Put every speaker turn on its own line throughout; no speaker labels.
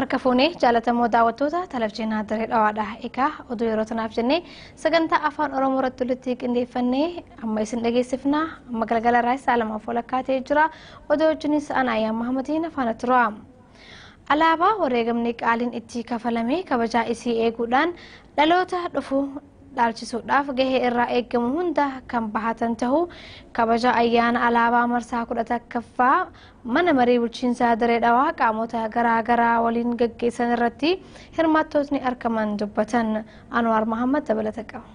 Harkafuunee jaalatamoo daawwattoota televezyiinii Dirree Dhawaadhaa. Egaa oduu yeroo tanaaf jennee sagantaa afaan Oromoo irratti walitti qindeeffannee amma isin dhageessifna. Amma galgala irraa isaa lamaaf walakkaa ta'ee jira. Oduu wajjinis Anaayaa Mahamadiin afaan tura. Alaabaa wareegamni qaaliin itti kafalame kabajaa isii eeguudhaan dhaloota dhufu dhaalchisuudhaaf gahee irraa eegamu hunda kan bahatan ta'uu kabaja ayyaana alaabaa marsaa 10ffaa mana marii bulchiinsaa Dirree Dhawaa qaamota garaa garaa waliin gaggeessan irratti hirmaattootni argaman dubbatan. Anwar Muhammad dabalata qaba.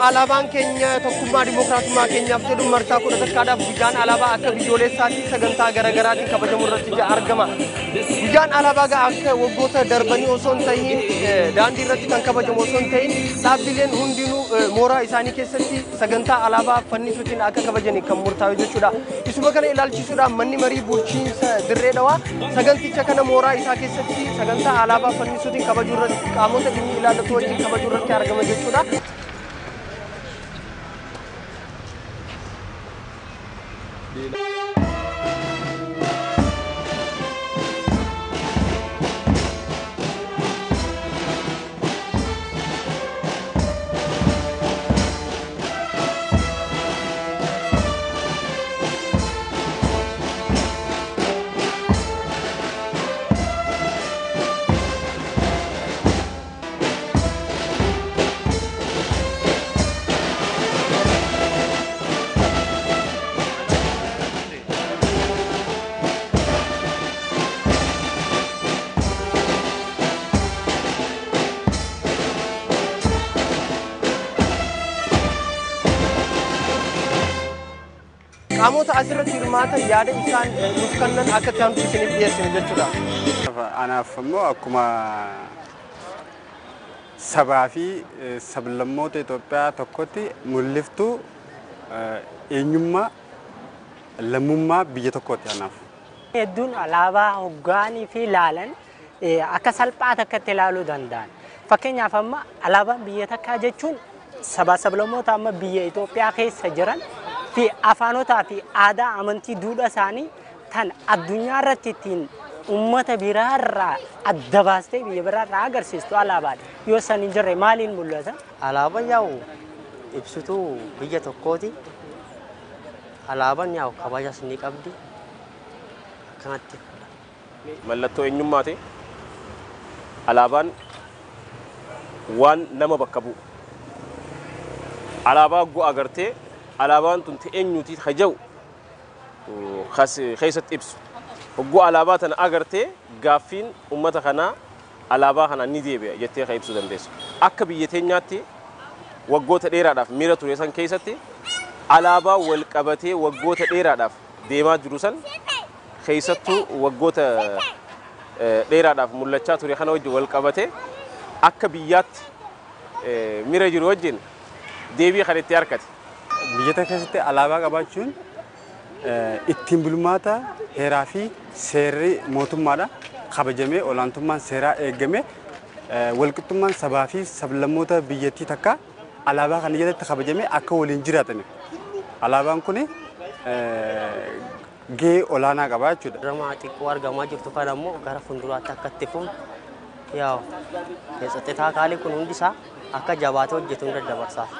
Alaabaan keenya tokkummaa dimokiraatummaa keenyaaf jedhu marsaa 10ffaadhaaf guyyaan alaabaa akka biyyoolessaatti sagantaa garaa garaatiin kabajamu irratti argama. Guyyaan alaabaa akka waggoota darbanii osoo hin ta'iin daandii irratti kan kabajamu osoo hin ta'in dhaabbileen hundinuu mooraa isaanii keessatti sagantaa alaabaa fannisuutiin akka kabajanii kan murtaa'e jechuudha. Isuma kana ilaalchisuudhaan manni marii bulchiinsa Dirree Dhawaa saganticha kana mooraa isaa keessatti sagantaa alaabaa fannisuutiin kabajuu irratti qaamota dhimmi ilaallatu wajjin kabajuu irratti argama jechuudha. Qaamota asirratti hirmaatan yaada isaan nuuf kennan akka ta'an isiniif dhiyeessine jechuudha.
Anaaf immoo akkuma sabaa fi sablammoota Itoophiyaa tokkotti mul'iftuu eenyummaa lammummaa biyya tokkooti anaaf.
Hedduun alaabaa hoggaanii fi ilaalan akka salphaatti akka itti ilaaluu danda'an. Fakkeenyaaf amma alaabaan biyya takkaa jechuun sabaa sablammoota amma biyya Itoophiyaa keessa jiran fi afaanotaa fi aadaa amantii duudhaa isaanii tan addunyaa irratti ittiin uummata biraarraa adda baastee biyya biraarraa agarsiistu alaabaadha. Yoo san hin jirre maaliin mul'ata?
Alaabaan yaa'u ibsituu biyya tokkooti. Alaabaan yaa'u kabajas ni qabdi. Akkanatti.
Mallattoo eenyummaati. Alaabaan waan nama bakka bu'u. Alaabaa go'a agartee alaabaan tun eenyuuti hajau keessatti ibsu. Hogguu alaabaa tana agartee gaaffiin uummata kanaa alaabaa kana ni deebi'a jettee kan ibsuu dandeessu. Akka biyya teenyaatti waggoota dheeraadhaaf miira ture san keessatti alaabaa wal qabatee waggoota dheeraadhaaf deemaa jiru san keessattuu waggoota dheeraadhaaf mul'achaa ture kana wajjin wal qabatee akka biyyaatti miira jiru wajjin deebii kan itti harkate.
Biyya keessatti alaabaa qabaachuun ittiin bulmaata heeraa fi seerri mootummaadha kabajamee olaantummaan seeraa eegame walqixxummaan sabaa fi sablammoota biyyattii takka alaabaa kana jalatti kabajamee akka waliin jiraatan. Alaabaan kun gahee olaanaa qaba jechuudha.
Dirama xiqqoo argamaa jirtu kan ammoo gara fuulduraatti akka itti fuun yaa'u keessatti taakaalii kun hundisaa akka jabaatee hojjetu daddabarsaaf.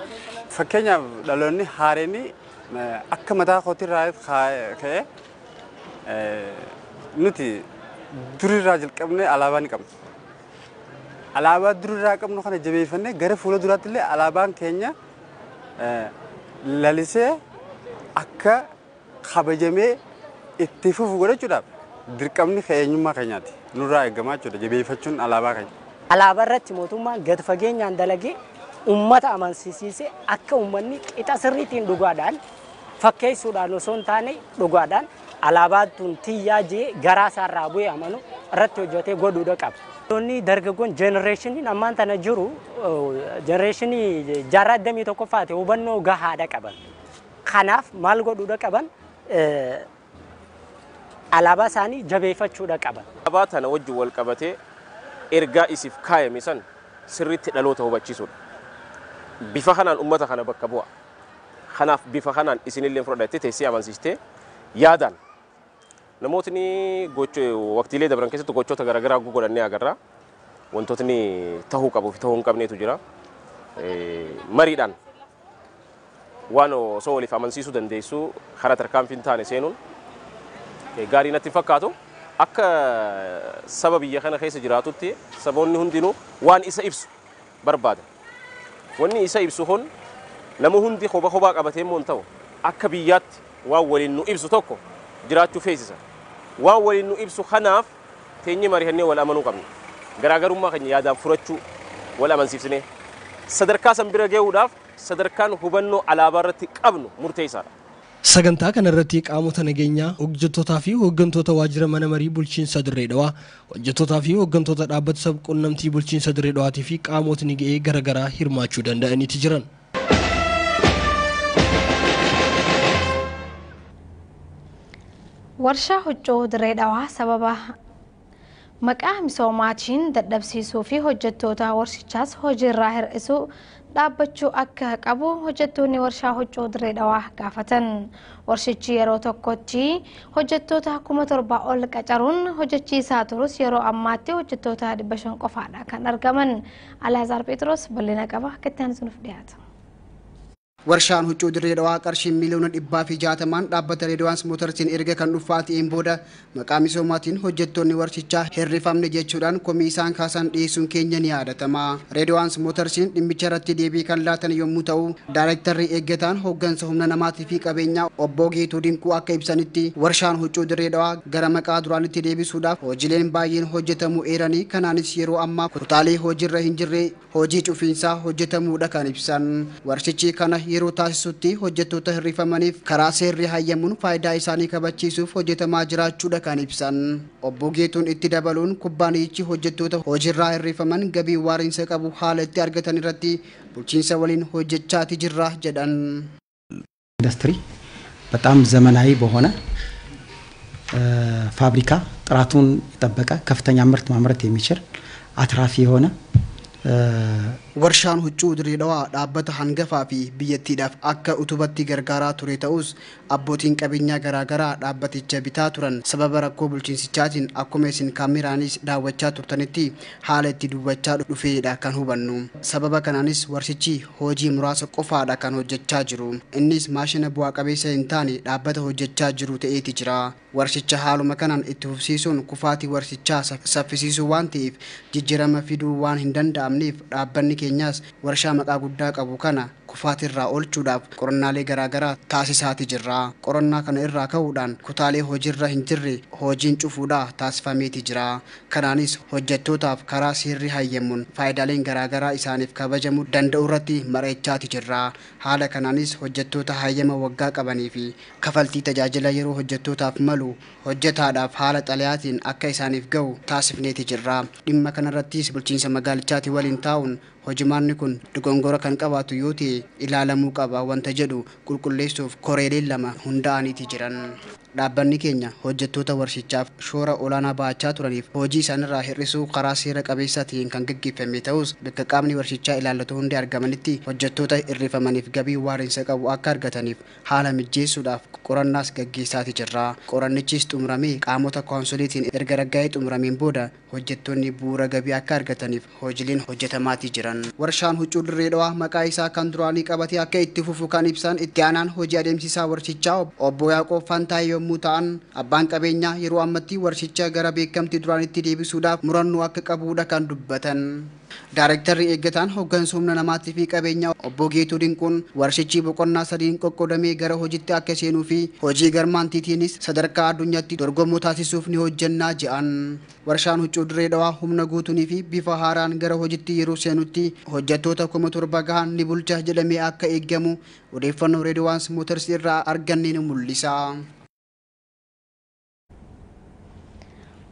Fakkeenyaaf dhaloonni haareen akka mataa kootirraa ka'ee nuti durirraa jalqabnee alaabaa ni qabna. Alaabaa durirraa qabnu kana jabeeffannee gara fuula duraatti illee alaabaan keenya lalisee akka kabajamee itti fufu godhachuudhaaf dirqamni eenyummaa keenyaati. Nurraa eegamaa jechuudha jabeeffachuun alaabaa keenya.
Alaabaa irratti mootummaan gad fageenyaan dalagee ummata amansiisee akka ummanni qixa sirriitiin dhugaadhaan fakkeessuudhaan osoo hin taane dhugaadhaan alaabaan tun tiyyaa jee garaa isaarraa bu'ee amanu irratti hojjetee godhuudha qaba. Dhaloonni dargaggoon jenereeshiniin ammaan tana jiru jenereeshinii jaarraa 21ffaati hubannoo gahaadha qaban. Kanaaf maal godhuudha qaban? Alaabaa isaanii jabeeffachuudha qaban.
Alaabaa tana wajjin wal qabatee ergaa isiif kaayame san sirriitti dhaloota hubachiisuudha. Bifa kanaan ummata kana bakka bu'a. Kanaaf bifa kanaan isinillee fudhattee teessee amansiistee yaadaan namootni waqtiilee dabran keessatti gochoota garaagaraa godhannee agarra. Wantootni tahuu qabu fi tahuu hin qabneetu jira. Mariidhaan waan osoo waliif amansiisuu dandeessu karaa tarkaanfii hin taane seenuun gaarii natti fakkaatu. Akka saba biyya kana keessa jiraatutti saboonni hundinuu waan isa ibsu barbaada. Wanni isa ibsu kun nama hundi kophaa qabatee immoo hin ta'u. Akka biyyaatti waan waliin nu ibsu tokko jiraachuu feesisa. Waan waliin nu ibsu kanaaf teenyee mari'annee wal amanuu qabna. Garaagarummaa keenya yaadaan furachuu wal amansiifnee sadarkaa san bira gahuudhaaf sadarkaan hubannoo alaabaa irratti qabnu murteessaadha.
Sagantaa kanarratti qaamota nageenyaa hojjettootaa fi hooggantoota waajjira mana marii bulchiinsa Dirree Dhawaa, hojjettootaa fi hooggantoota dhaabbata sabquunnamtii bulchiinsa Dirree Dhawaatii fi qaamotni ga'ee garaagaraa hirmaachuu danda'aniiti jiran.
Warshaa huccuu Dirree Dhawaa sababa maqaa misoomaatiin dadhabsiisuu fi hojjettoota warshichaas hojiirraa hir'isuu dhaabbachuu akka qabu hojjettoonni warshaa huccuu Dirree Dhawaa gaafatan. Warshichi yeroo tokkotti hojjettoota 7,000 ol qacaruun hojjechiisaa turus yeroo ammaatti hojjettoota 500 qofaadha kan argaman. Alaazaar Pheexroos bal'ina qaba akka itti aansuuf dhiyaata.
Warshaan huccuu Dirree Dhawaa qarshii miliyoona 160 dhaabbata Reediwaans Mootarsiin erga kan dhuunfaatiin booda maqaa misoomaatiin hojjettoonni warshichaa hirrifamne jechuudhaan komii isaan kaasan dhiyeessuun keenya ni yaadatama. Reediwaans Mootarsiin dhimmicha irratti deebii kan laatan yommuu ta'u, daayirektarri eeggataan hooggansa humna namaatii fi qabeenyaa obbo Geetuu Dinquu akka ibsanitti warshaan huccuu Dirree Dhawaa gara maqaa duraanitti deebisuudhaaf hojiileen baay'een hojjetamuu eeranii kanaanis yeroo ammaa kutaalee hojiirra hin jirre hojii cufiinsaa hojjetamuudha kan ibsan. Warshichi kana yeroo taasisutti hojjettoota hirrifamaniif karaa seerri hayyamuun faayidaa isaanii kabachiisuuf hojjetamaa jiraachuudha kan ibsan. Obbo Geetuun itti dabaluun kubbaanichi hojjettoota hojiirraa hirrifaman gabii waariinsa qabu haala itti argatan irratti bulchiinsa waliin hojjechaati jirra jedhan.
ኢንዱስትሪ በጣም ዘመናዊ በሆነ ፋብሪካ ጥራቱን የጠበቀ ከፍተኛ ምርት ማምረት የሚችል አትራፊ የሆነ
Warshaan huccuu Dirree Dhawaa dhaabbata hangafaa fi biyyattiidhaaf akka utubatti gargaaraa ture ta'us abbootiin qabeenyaa garaagaraa dhaabbaticha bitaa turan sababa rakkoo bulchiinsichaan akkuma isin kaameraanis daawwachaa turtanitti haala itti dubbachaa dhufeedha kan hubannu. Sababa kanaanis warshichi hojii muraasa qofaadha kan hojjechaa jiru. Innis maashina bu'aa qabeessa hin taane dhaabbata hojjechaa jiru ta'eeti jira. Warshicha haaluma kanaan itti fufsiisuun kufaatii warshichaa saffisiisuu waan ta'eef jijjiirama fiduu waan hin danda'amneef dhaabbanni keenyas warshaa maqaa guddaa qabu kana kufaatirraa oolchuudhaaf qorannaalee garaagaraa taasisaati jirra. Qorannaa kana irraa ka'uudhaan kutaalee hojiirra hin jirre hojiin cufuudhaa taasifameeti jira. Kanaanis hojjettootaaf karaa seerri hayyamuun faayidaaleen garaagaraa isaaniif kabajamuu danda'u irratti mari'achaati jirra. Haala kanaanis hojjettoota hayyama waggaa qabanii fi kafaltii tajaajila yeroo hojjettootaaf malu hojjetaadhaaf haala xalayaatiin akka isaaniif ga'u taasifneeti jirra. Dhimma kanarrattis bulchiinsa magaalichaati waliin taa'uun hojimaanni kun dogongora kan qabaatu yoo ta'e ilaalamuu qaba wanta jedhu qulqulleessuuf koreeleen lama hundaa'aniiti jiran. Dhaabbanni keenya hojjettoota warshichaaf shoora olaanaa baachaa turaniif hojii isaanirraa hir'isuu karaa seera qabeessa ta'een kan gaggeeffame ta'us bakka qaamni warshichaa ilaallatu hundi argamanitti hojjettoota hirrifamaniif gabii waariinsa qabu akka argataniif haala mijeessuudhaaf qorannaas gaggeessaati jirra. Qorannichis xumuramee qaamota kaawunsiliitiin erga raggaa'ee xumurameen booda hojjettoonni bu'uura gabii akka argataniif hojiileen hojjetamaatii jiran. Warshaan huccuu Dirree Dhawaa maqaa isaa kan duraanii qabatee akka itti fufu kan ibsan itti aanaan hojii adeemsisaa warshichaa obbo Yaaqoob Fantaayee yommuu ta'an abbaan qabeenyaa yeroo ammatti warshicha gara beekamtii duraanitti deebisuudhaaf murannoo akka qabuudha kan dubbatan. Daayirektarri eeggataan hooggansa humna namaatii fi qabeenyaa obbo Geetuu Dinquun warshichi boqonnaa 3 qoqqoodamee gara hojiitti akka seenuu fi hojii garmaantiitiinis sadarkaa addunyaatti dorgommuu taasisuuf ni hojjannaa jedhan. Warshaan huccuu Dirree Dhawaa humna guutuunii fi bifa haaraan gara hojiitti yeroo seenutti hojjettoota 7,000 gahan ni bulcha jedhamee akka eeggamu odeeffannoo Reediwaans Mootarsi irraa arganne ni mul'isa.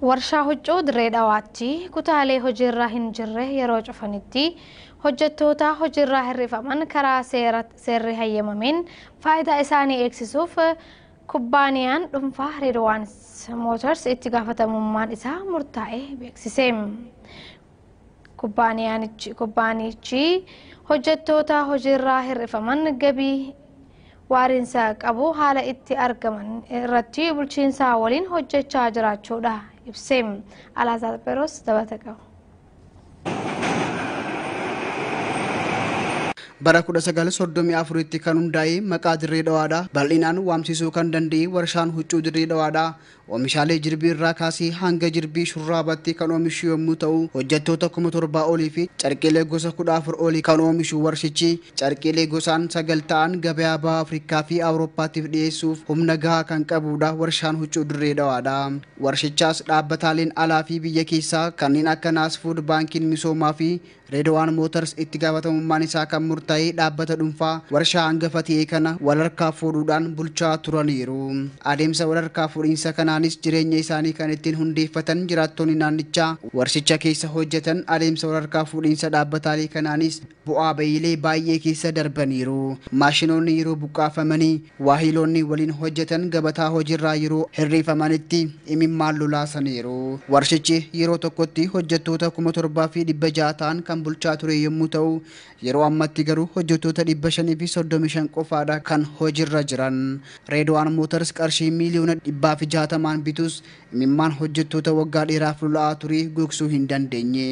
Warshaa huccuu Dirree Dhawaatti kutaalee hojiirra hin jirre yeroo cufanitti hojjettoota hojiirraa hirrifaman karaa seerri hayyamameen faayidaa isaanii eegsisuuf kubbaaniyaan dhuunfaa Reediwaans Mootors itti gaafatamummaan isaa murtaa'e beeksise. Kubbaanichi hojjettoota hojiirraa hirrifaman gabii waariinsa qabu haala itti argaman irratti bulchiinsa waliin hojjechaa jiraachuudha ibseem. Alaazaar Peros dabata qabu.
bara 1934tti kan hundaa'e maqaa Dirree Dhawaadha. Bal'inaan waamsisuu kan danda'e warshaan huccuu Dirree Dhawaadha. Oomishaalee jirbii irraa kaasee hanga jirbii shurraabatti kan oomishu yommuu ta'u, hojjettoota 1700 olii fi carqiilee gosa 14 olii kan oomishu warshichi carqiilee gosaan 9 ta'an gabayaa baha Afrikaa fi Awurooppaatiif dhiyeessuuf humna gahaa kan qabudha warshaan huccuu Dirree Dhawaadha. Warshichaas dhaabbataaleen alaa fi biyya keessaa kanneen akka Naas Food Baankiin Misoomaa fi Reedwaan Motors itti gaafatamummaan isaa kan murtaa'e dhaabbata dhuunfaa warshaa hangafa ta'e kana walharkaa fuudhuudhaan bulchaa turaniiru. Adeemsa walharkaa fuudhinsa kanaanis jireenya isaanii kan ittiin hundeeffatan jiraattonni naannichaa warshicha keessa hojjetan adeemsa walharkaa fuudhinsa dhaabbataalee kanaanis bu'aa bayiilee baay'ee keessa darbaniiru. Maashinoonni yeroo buqqaafamanii waahiloonni waliin hojjetan gabataa hojiirraa yeroo hirreeffamanitti imimmaan lolaasaniiru. Warshichi yeroo tokkotti hojjettoota 1700 ta'an kan bulchaa ture yommuu ta'u, yeroo ammatti garuu hojjettoota 535 qofaadha kan hojiirra jiran. Reedwaan Motors qarshii miliyoona 160 bitus imimmaan hojjettoota waggaa dheeraaf lola'aa ture gogsuu hin dandeenye.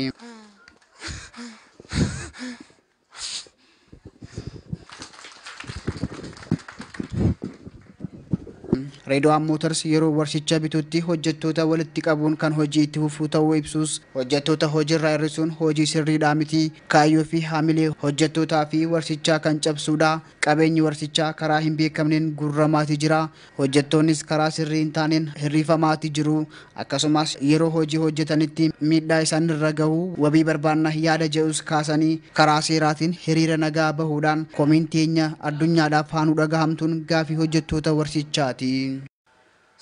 Reedwaan Motors yeroo warshicha bitutti hojjettoota walitti qabuun kan hojii itti fufuu ta'uu ibsus hojjettoota hojiirraa hir'isuun hojii sirriidhaa miti. Kaayyoo fi haamilee hojjettootaa fi warshichaa kan cabsuudha. Qabeenyi warshichaa karaa hin beekamneen gurramaati jira. Hojjettoonnis karaa sirrii hin taaneen hirrifamaati jiru. Akkasumas yeroo hojii hojjetanitti miidhaa isaanirra gahu wabii barbaanna yaada jedhus kaasanii karaa seeraatiin hiriira nagaa bahuudhaan komiin teenya addunyaadhaaf faanuu dhagahamtuun gaafii hojjettoota warshichaati.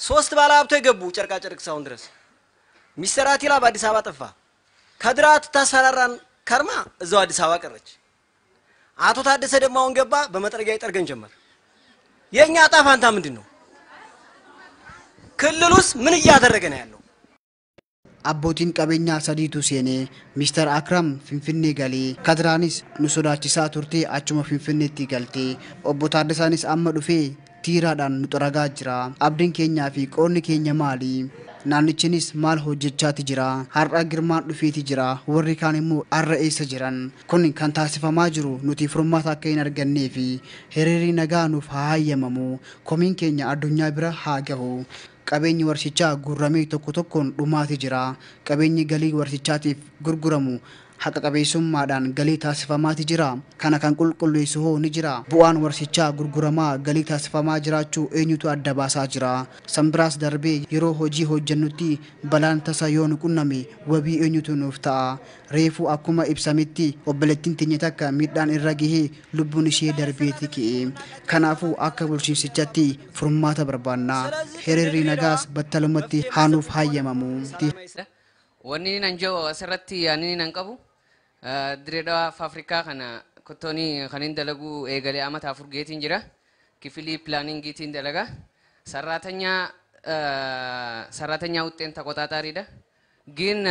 ሶስት ባለሀብቶች የገቡ ጨርቃ ጨርቅ ሳውን ድረስ ሚስተር አቲላ በአዲስ አበባ ጠፋ። ከድራት ታሰራራን ከርማ እዛው አዲስ አበባ ቀረች። አቶ ታደሰ ደግሞ አሁን ገባ በመጥረጊያ ይጠርገን ጀመር። የኛ ዕጣ ፈንታ ምንድነው? ክልሉስ ምን እያደረገ ነው ያለው?
Abbootiin qabeenyaa sadiitu seenee Mr. Akram Finfinnee galee Kadiraanis nu sodaachisaa turte achuma Finfinneetti galtee obbo Taaddasaanis amma dhufee tiiraadhaan nu xaragaa jira. Abdiin keenyaa fi qoonni keenya maali? Naannichinis maal hojjechaati jira? Har'a girmaan dhufeeti jira. Warri kaan immoo har'a eessa jiran? Kun kan taasifamaa jiru nuti furmaata akka hin argannee fi hiriirri nagaa nuuf haa hayyamamu. Komiin keenya addunyaa bira haa gahu. Qabeenyi warshichaa gurramee tokko tokkoon dhumaati jira. Qabeenyi galii warshichaatiif gurguramu haqa qabeessummaadhaan galii taasifamaati jira. Kana kan qulqulleessu hoo ni jira. Bu'aan warshichaa gurguramaa galii taasifamaa jiraachuu eenyutu adda baasaa jira? Sanbiraas darbee yeroo hojii hojjennutti balaan tasa yoo nu qunname wabii eenyutu nuuf ta'a? Reefuu akkuma ibsametti obboleettiin teenya takka miidhaan irra gahee lubbuun ishee darbeeti ka'e. Kanaafuu akka bulchiinsichatti furmaata barbaanna. Hiriirri nagaas battalumatti haa nuuf hayyamamu.
Wanni nan jiru asirratti yaanni nan qabu Dirree Dhawaa Afrikaa kana kottooni kanin dalagu eegalee amata afur geetiin jira. Kifilii pilaaningiitiin dalaga. Sarratanya ውጤን ተቆጣጣሪidha. Gin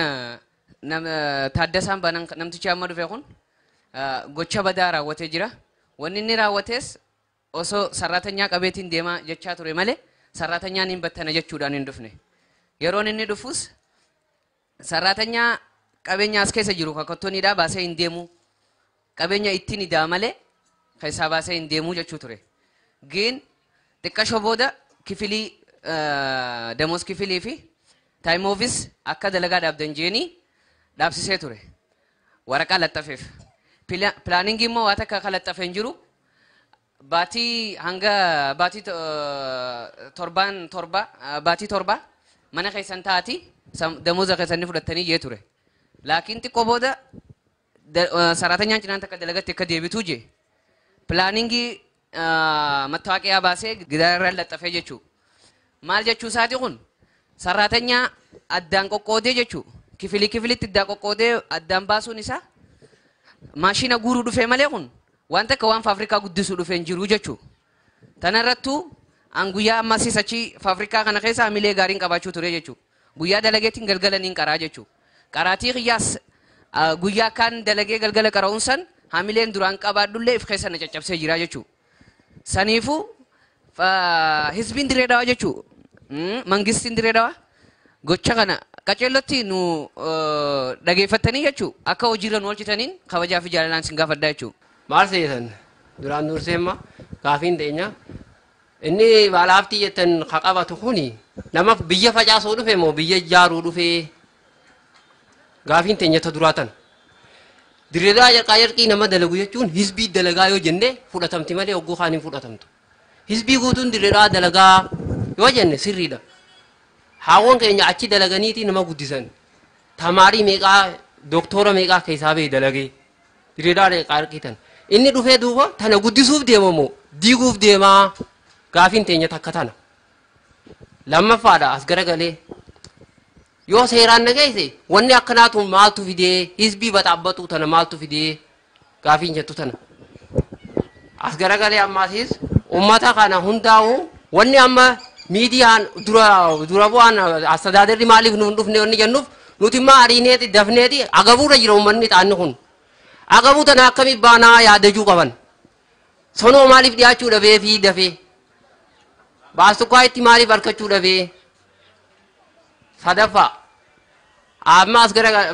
Taaddasaan banan namtichi amma dhufe kun gocha badaa raawwatee jira. Wanni inni raawwates osoo sarratanyaa qabeetiin deemaa jechaa ture malee sarratanyaan hin battana jechuudhaan hin dhufne. Yeroon inni dhufus sarratanyaa qabeenya as keessa jiru kakottooniidhaa baasee hin deemu. Qabeenya ittiin idaa malee keessaa baasee hin deemu jechuu ture. Gin xiqqashoo booda kifilii damoos kifilii fi taayimoofis akka dalagaa dhaabdan jeenii dhaabsisee ture. Waraqaa laxxafeef. Pilaaningii immoo waan akka kalaxxafee hin jiru. Baatii hanga baatii torba mana keessan taati damooza keessan fudhattanii jee ture. Laakiin xiqqoo booda sarratanyaan cinaan takka dalagatti akka deebituu jee. Pilaaningii mattaawaqiyaa baasee gidaarra laxxafee jechuu. Maal jechuu isaati kun? Sarratanyaa addaan qoqqoodee jechuu. Kifilitti addaan qoqqoodee addaan baasuun isaa maashina guuruu dhufee malee kun wanta akka waan faafrikaa guddisuu dhufee hin jiru jechuu. Tanarrattuu an guyyaa ammas achi faafrikaa kana keessa hamilee gaariin qabaachuu ture jechuu. Guyyaa dalageetiin galgalaniin qaraa jechuu. Qaraatii qiyyaas guyyaa kaan dalagee galgala qara'uun san hamileen duraan qabaadhullee if keessa na caccabsee jira jechuu. Saniifuu hizbiin Dirree Dhawaa jechuu mangistiin Dirree Dhawaa gocha kana qaceellotti nu dhageeffattanii jechuu akka hojiirra nu oolchitaniin kabajaa fi jaalalaan sin gaafadhaa jechuu.
Maal seetan duraan durseemma gaafiin teenya inni baalaaftii jettan qabatu kuni nama biyya facaasuu dhufe moo biyya ijaaruu dhufe gaafiin teenya ta duraatan. Dirree Dhawaa jarqii nama dalagu jechuun hizbii dalagaa yoo jenne fudhatamti malee hogguu kaaniin fudhatamtu. Hizbii guutuun Dirree Dhawaa dalagaa yoo jenne sirriidha. Haawwan keenya achi dalaganiiti nama guddisan. Tamaarii meeqaa doktora meeqaa keessaa ba'e dalagee Dirree Dhawaa qarqiitan. Inni dhufee duuba tana guddisuuf deema moo diiguuf deemaa gaafiin teenya takka tana. Lammaffaadha as garagalee yoo seeraan nageesse wanni akkanaatu maaltu fidee hizbii baxaabbatu tana maaltu fidee gaafiin jettu tana. As garagalee ammaasis ummata kana hundaa'u wanni amma miidiyaan dura bu'aan astadaadarri maaliif nuun dhufne wanni jennuuf nuti immoo ariineeti dafneeti agabuurra jira ummanni xaanni kun. Agabuu tana akkamii baanaa yaadachuu qaban. Sonoo maaliif dhiyaachuu dhabee fi dafee. Baastukkaa itti maaliif harkachuu dhabee. Sadaffaa. Amma as gara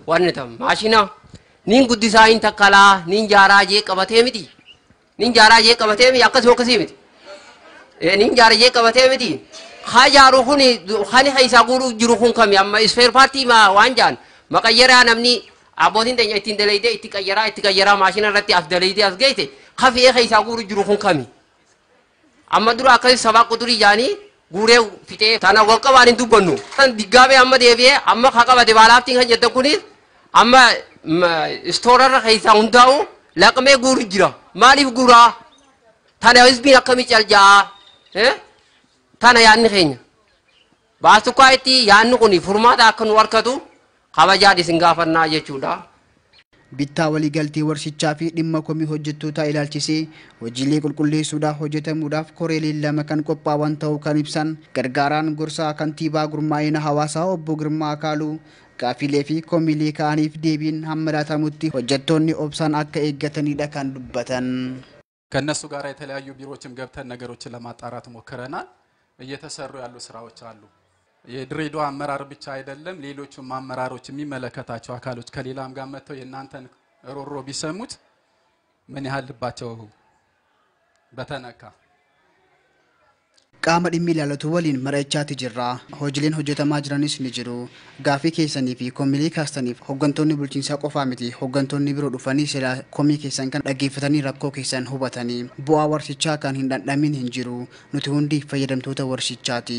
wanni tam maashina nin guddisaa hin takkalaa nin jaaraa jee qabatee miti. Nin jaaraa jee qabatee miti akkasuma akkasii miti. Nin jaaraa jee qabatee miti. Haa jaaru kuni hani isaa guuruuf jiru kun kami amma isfeer paartii waan jaan maqayyaraa namni abbootiin teenya ittiin dalaydee itti qayyaraa maashina irratti as dalaydee as geesse kafee isaa guuruuf jiru kun kami. Amma dura akkasii sabaa quturii jaanii guuree fixee tana wal qabaan hin dubbannu. Diggaamee amma deebi'ee amma haa qabate baalaaftiin kan jettan kunis amma istoorarra keessaa hundaa'u laqmee guuru jira. Maaliif guuraa? Tana hizbiin akkamii caljaa? Tana yaadni keenya. Baastukkaa itti yaadni kun furmaata akka nu harkatu kabajaa isin gaafannaa jechuudha.
Bittaa waliigaltee warshichaa fi dhimma komii hojjettootaa ilaalchisee hojiilee qulqulleessuudhaaf hojjetamuudhaaf koreeleen lama kan qophaa'an ta'uu kan ibsan gargaaraan gorsaa kantiibaa gurmaa'ina hawaasaa obbo Girmaa Akaaluu gaafilee fi komiilee ka'aniif deebiin hamma laatamutti hojjettoonni obsaan akka eeggatanidha kan dubbatan.
ከነሱ ጋር የተለያዩ ቢሮዎችም ገብተን ነገሮችን ለማጣራት ሞክረናል። እየተሰሩ ያሉ ስራዎች አሉ። የድሬዳዋ አመራር ብቻ አይደለም ሌሎችም አመራሮች የሚመለከታቸው አካሎች ከሌላም ጋር መጥተው የናንተን ሮሮ ቢሰሙት ምን ያህል ልባቸው በተነካ
qaama dhimmi ilaalatu waliin mari'achaati jirra. Hojiileen hojjetamaa jiranis ni jiru. Gaafii keessanii fi komiilee kaastaniif hooggantoonni bulchiinsaa qofaa miti hooggantoonni biroo dhufanii sila komii keessan kan dhaggeeffatanii rakkoo keessan hubatanii bu'aa warshichaa kan hin dhandhamin hin jiru. Nuti hundi fayyadamtoota warshichaati.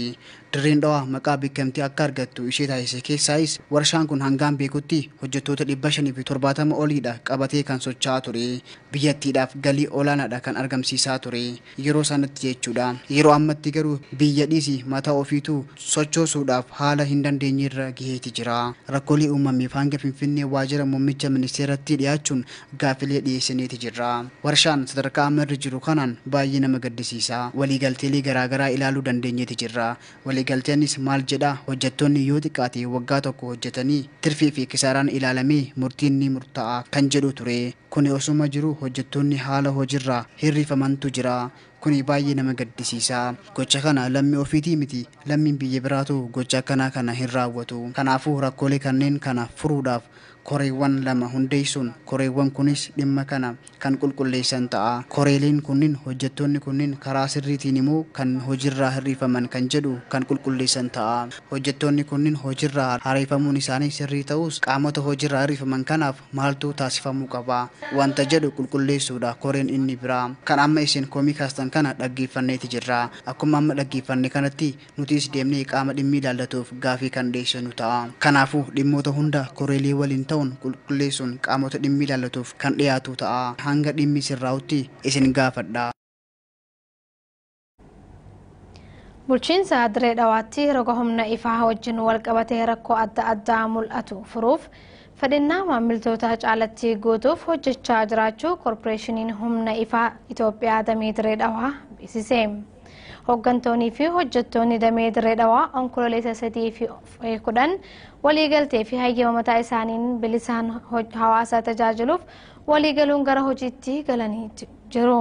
Dirreen Dhawaa maqaa beekamtii akka argattu ishee taasise keessaayis warshaan kun hangaan beekutti hojjettoota 570 oliidha qabatee kan socho'aa ture. Biyyattiidhaaf galii olaanaadha kan argamsiisaa ture. Yeroo sanatti jechuudha. Yeroo ammatti garuu biyya dhiisii mataa ofiitu sochoosuudhaaf haala hin dandeenyerra gaheeti jira. Rakkoolee uumameef hanga Finfinnee waajjira muummicha ministeeratti dhiyaachuun gaafilee dhiyeessineeti jirra. Warshaan sadarkaa ammarri jiru kanaan baay'ee nama gaddisiisa. Waliigalteelee garaagaraa ilaaluu dandeenyeeti jirra. Waliigalteenis maal jedha hojjettoonni yoo xiqqaate waggaa tokko hojjetanii tirfii fi kisaaraan ilaalamee murtiin ni murtaa'a kan jedhu ture. Kuni osuma jiru hojjettoonni haala hojiirraa hirrifamantu jira. Kuni baay'ee nama gaddisiisa. Gocha kana lammii ofiitii miti lammiin biyya biraatu gocha kana hin raawwatu. Kanaafuu rakkoolee kanneen kana furuudhaaf koreewwan lama hundeessuun koreewwan kunis dhimma kana kan qulqulleessan ta'a. Koreeleen kunniin hojjettoonni kunniin karaa sirriitiin immoo kan hojiirraa hirrifaman kan jedhu kan qulqulleessan ta'a. Hojjettoonni kunniin hojiirraa hariifamuun isaanii sirrii ta'us qaamota hojiirraa hirrifaman kanaaf maaltu taasifamuu qaba wanta jedhu qulqulleessuudha koreen inni biraa. Kan amma isin komii kaastan kana dhaggeeffanneeti jirra. Akkuma amma dhaggeeffanne kanatti nutis deemnee qaama dhimmi ilaallatuuf gaafii kan dhiyeessinu ta'a. Kanaafuu dhimmoota hunda koreelee waliin ta'uun qulqulleessuun qaamota dhimmi ilaallatuuf kan dhiyaatu ta'a. Hanga dhimmi sirraa'utti isin gaafadha.
Bulchiinsa Dirree Dhawaatti roga humna ifaa wajjin wal qabatee rakkoo adda addaa mul'atu furuuf fedhinnaa maamiltoota caalatti guutuuf hojjechaa jiraachuu koorporeeshiniin humna ifaa Itoophiyaa damee Dirree Dhawaa beeksise. Hooggantoonni fi hojjettoonni damee Dirree Dhawaa Onkololleessa 3 fi 10 waliigaltee fi hayyama mataa isaaniin bilisaan hawaasa tajaajiluuf waliigaluun gara hojiitti galanii jiru.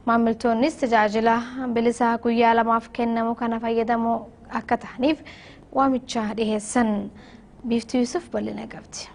Maamiltoonnis tajaajila bilisaa guyyaa lamaaf kennamu kana fayyadamoo akka ta'aniif waamicha dhiheessan. Biiftuu Yusuf bal'ina qabdi.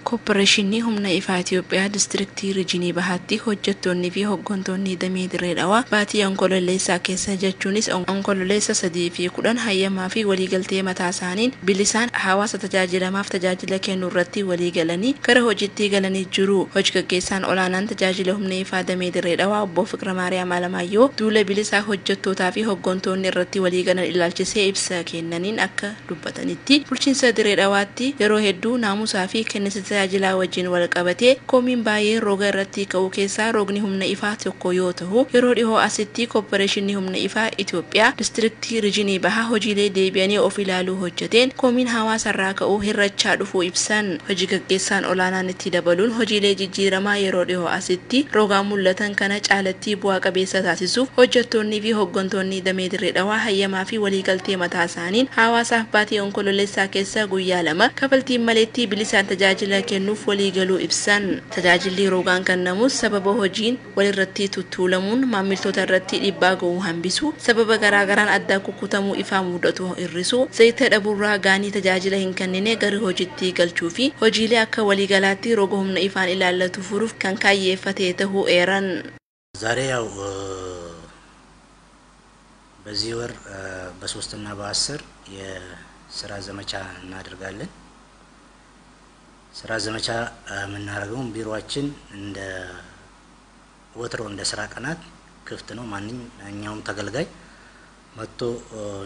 Kooppareeshinii humna ifaa Itoophiyaa diistiriktii Rijinii Bahaatti hojjettoonni fi hooggantoonni damee Dirree Dhawaa baatii Onkololleessaa keessa jechuunis Onkololleessa 3 fi 10 hayyamaa fi waliigaltee mataa isaaniin bilisaan hawaasa tajaajilamaaf tajaajila kennuu irratti waliigalanii gara hojiitti galanii jiru. Hojii gaggeessaan olaanaan tajaajila humna ifaa damee Dirree Dhawaa obbo Fiqira Maariyaam Alamaayyoo duula bilisaa hojjettootaa fi hooggantoonni irratti waliigalan ilaalchisee ibsa kennaniin akka dubbatanitti bulchiinsa Dirree Dhawaatti yeroo hedduu naamusaa fi kennisa tajaajila wajjin wal qabatee komiin baay'ee roga irratti ka'uu keessaa rogni humna ifaa tokko yoo ta'u yeroo dhihoo asitti kooppareeshinii humna ifaa Itoophiyaa diistiriktii Rijinii Bahaa hojiilee deebi'anii of ilaaluu hojjeteen komiin hawaasarraa ka'uu hirrachaa dhufuu ibsan. Hojii gaggeessaan olaanaan itti dabaluun hojiilee jijjiiramaa yeroo dhihoo asitti rogaan mul'atan kana caalatti bu'aa qabeessa taasisuuf hojjettoonni fi hooggantoonni damee Dirree Dhawaa hayyamaa fi waliigaltee mataa isaaniin hawaasaaf baatii Onkololleessaa keessa guyyaa 2 kafaltiin maleetti bilisaan tajaajila kennuuf waliigaluu ibsan. Tajaajilli rogaan kennamus sababa hojiin walirratti tuttuulamuun maamiltoota irratti dhiibbaa ga'uu hambisu, sababa garaagaraan adda kukkutamuu ifaa mudatu hir'isu, zayita dhabuurraa gaanii tajaajila hin kennine gara hojiitti galchuu fi hojiilee akka waliigalaatti roga humna ifaan ilaallatu furuuf kan kaayyeeffate ta'uu eeran.
ዛሬ ያው በዚህ ወር በ3 እና በ10 የስራ ዘመቻ እናደርጋለን። ስራ ዘመቻ የምናደርገው ቢሮአችን እንደ ወትሮ እንደ ስራ ቀናት ክፍት ነው። ማንኛውም ተገልጋይ መጥቶ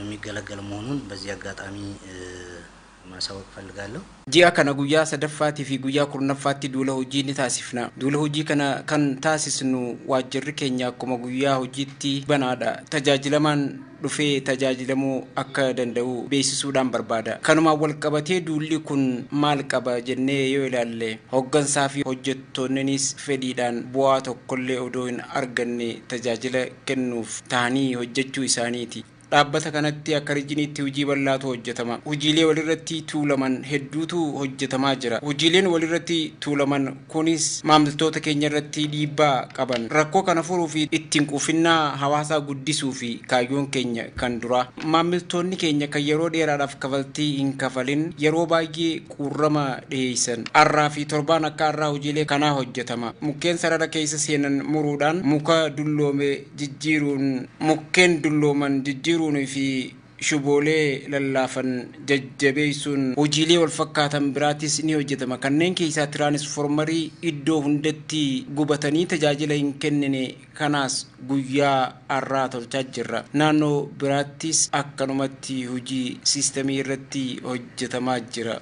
የሚገለገል መሆኑን በዚህ አጋጣሚ ማሳወቅ ፈልጋለሁ።
ጂአ ከነ ጉያ ሰደፋቲ ፊ ጉያ ኩርነፋቲ ዱለ ሆጂ ንታሲፍና ዱለ ሆጂ ከን ታሲስኑ ዋጅር ኬኛ ኮመ ጉያ ሆጂቲ በናዳ ተጃጅለማን ዱፌ ተጃጅለሙ አከ ደንደው ቤሲሱዳን በርባዳ ከኑማ ወልቀበቴ ዱሊ ኩን ማልቀበ ጀኔ ይላል ሆገንሳፊ ሆጀቶንኒስ ፌዲዳን ቡዋ ተኮሌ ኦዶን አርገኔ ተጃጅለ ከኑፍ ታኒ ሆጀቹ ኢሳኒቲ dhaabbata kanatti akka rijiniitti hojii bal'aatu hojjetama. Hojiilee walirratti tuulaman hedduutu hojjetamaa jira. Hojiileen walirratti tuulaman kunis maamiltoota keenya irratti dhiibbaa qaban. Rakkoo kana furuu fi ittiin quufinnaa hawaasaa guddisuu fi kaayyoon keenya kan dura. Maamiltoonni keenya kan yeroo dheeraadhaaf kafaltii hin kafalin yeroo baay'ee quurrama dhiyeessan. Arraa fi torbaan akka arraa hojiilee kanaa hojjetama. Mukkeen sarara keessa seenan muruudhaan muka dulloome jijjiiruun mukkeen dullooman jijjiiruun fi shuboolee lallaafan jajjabeessuun hojiilee wal fakkaatan biraatis ni hojjetama. Kanneen keessaa tiraanisformarii iddoo hundatti gubatanii tajaajila hin kennine kanaas guyyaa arraa tolchaa jirra. Naannoo biraattis akkanumatti hojii siistemii irratti hojjetamaa jira.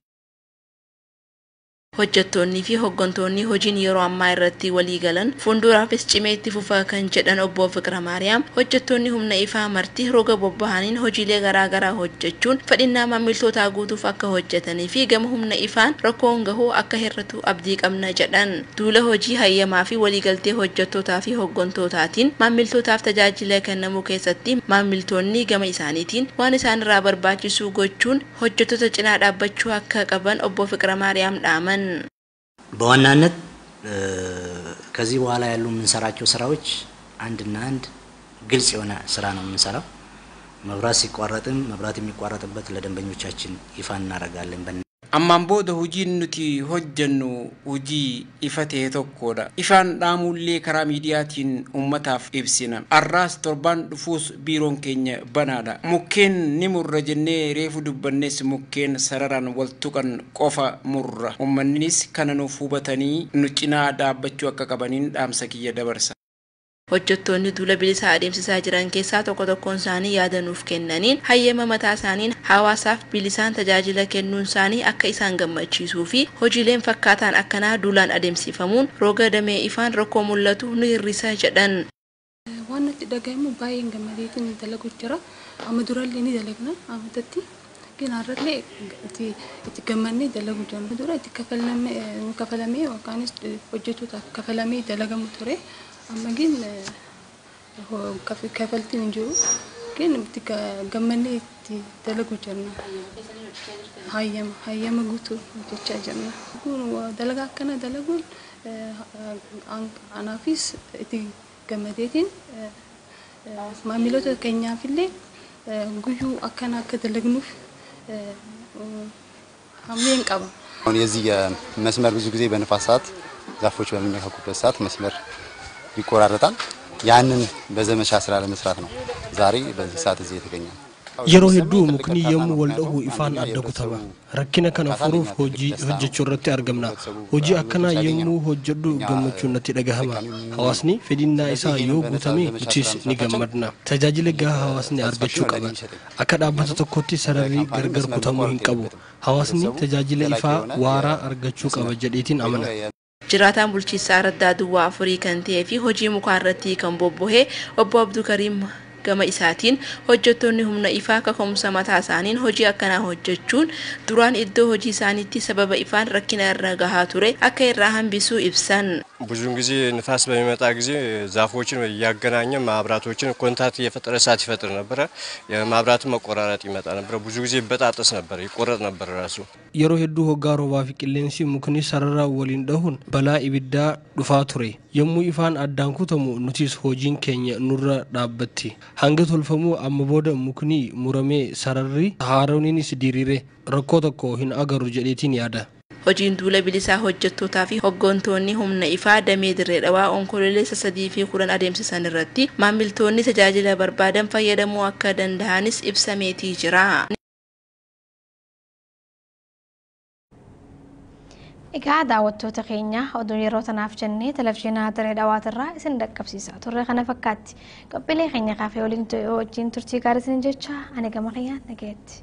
Hojjettoonni fi hooggantoonni hojiin yeroo ammaa irratti waliigalan fuulduraafis cimee itti fufaa kan jedhan obbo Fiqira Maariyaam hojjettoonni humna ifaa marti roga bobbahaniin hojiilee garaagaraa hojjechuun fedhinnaa maamiltootaa guutuuf akka hojjetanii fi gama humna ifaan rakkoon gahuu akka hir'atu abdii qabna jedhan. Duula hojii hayyamaa fi waliigaltee hojjettootaa fi hooggantootaatiin maamiltootaaf tajaajila kennamuu keessatti maamiltoonni gama isaaniitiin waan isaan irraa barbaachisu gochuun hojjettoota cinaa dhaabbachuu akka qaban obbo Fiqira Maariyaam dhaaman.
በዋናነት ከዚህ በኋላ ያሉ የምንሰራቸው ስራዎች አንድና አንድ ግልጽ የሆነ ስራ ነው የምንሰራው። መብራት ሲቋረጥም መብራት የሚቋረጥበት ለደንበኞቻችን ይፋ እናደርጋለን።
ammaan booda hojiin nuti hojjennu hojii ifatee tokkodha. Ifaan dhaamullee karaa miidiyaatiin ummataaf ibsina. Arraas torbaan dhufuus biiroon keenya banaadha. Mukkeen ni murra jennee reefu dubbannees mukkeen sararaan wal tuqan qofa murra. Uummannis kana nuuf hubatanii nu cinaa dhaabbachuu akka qabaniin dhaamsa kiyya dabarsa.
Hojjettoonni duula bilisaa adeemsisaa jiran keessaa tokkoon isaanii yaadanuuf kennaniin hayyama mataa isaaniin hawaasaaf bilisaan tajaajila kennuun isaanii akka isaan gammachiisuu fi hojiileen fakkaataan akkanaa duulaan adeemsifamuun roga damee ifaan rakkoo mul'atu ni hir'isa jedhan.
Waan itti dhagahamu baay'een gammadeetiin dalagu jira. Amma durallee ni dalagna amatatti. Har'allee itti gammannee dalagu jira. Dura itti kafalamee yookaanis hojjettootaaf kafalamee dalagamu ture. Amma gin kafaltiin jiru ግን ገመኔ ደለጉ ጀና ሀየመ ጉቱ ጀቻ ጀና ደለጋ ከነ ደለጉን አናፊስ እቲ ገመዴቲን ማሚሎተ ከኛ ፊሌ ጉዩ አከና ከደለግኑፍ ሀሜን ቀባ
አሁን የዚህ መስመር ብዙ ጊዜ በንፋስ ሰዓት ዛፎች በሚነካኩበት ሰዓት መስመር ይቆራረጣል። ያንን በዘመቻ ስራ ለመስራት ነው ዛሬ በዚህ ሰዓት እዚህ የተገኘው።
yeroo hedduu mukni yommuu wal dha'u ifaan adda kutama rakkina kana furuuf hojii hojjechuu irratti argamna hojii akkana yommuu hojjedhu gammachuun natti dhagahama hawaasni fedhinnaa isaa yoo guutame nutis ni gammadna tajaajila gahaa hawaasni argachuu qaban akka dhaabbata tokkotti sararri gargar kutamuu hin qabu hawaasni tajaajila ifaa waaraa argachuu qaba jedheetiin amana.
Jiraataan bulchiinsaa Araddaa Duwwaa Afurii kan ta'ee fi hojii mukaa irratti kan bobba'ee obbo Abduu Kariim gama isaatiin hojjettoonni humna ifaa kaka'umsa mataa isaaniin hojii akkanaa hojjechuun duraan iddoo hojii isaaniitti sababa ifaan rakkina irra gahaa ture akka irraa hambisuu ibsan.
ብዙውን ጊዜ ንፋስ በሚመጣ ጊዜ ዛፎችን ያገናኘ ማብራቶችን ኮንታክት እየፈጠረ እሳት ይፈጥር ነበር። የማብራቱ መቆራረጥ ይመጣ ነበር። ብዙ ጊዜ በጣጥስ ነበር፣ ይቆረጥ ነበር ራሱ።
yeroo hedduu hoggaa roobaa fi qilleensi mukni sarara waliin dhahuun balaa ibiddaa dhufaa ture. yommuu ifaan addaan kutamu nutis hojiin keenya nurra dhaabbatti. hanga tolfamuu amma booda mukni muramee sararri haaroniinis diriire rakkoo tokko hin agarru jedheetiin yaada.
hojiin duula bilisaa hojjettootaa fi hoggantoonni humna ifaa damee dirree dhawaa onkololeessa 3 fi 10 adeemsisan irratti maamiltoonni tajaajila barbaadan fayyadamuu akka danda'anis ibsameetii jira.
Egaa daawwattoota keenya oduu yeroo tanaaf jennee televizyiinii Dirree Dhawaatirraa isin dhaqqabsiisaa turre kana fakkaatti qophiilee keenya kaafee waliin turtii gaarii isin jecha ani gama keenyaan nageetti.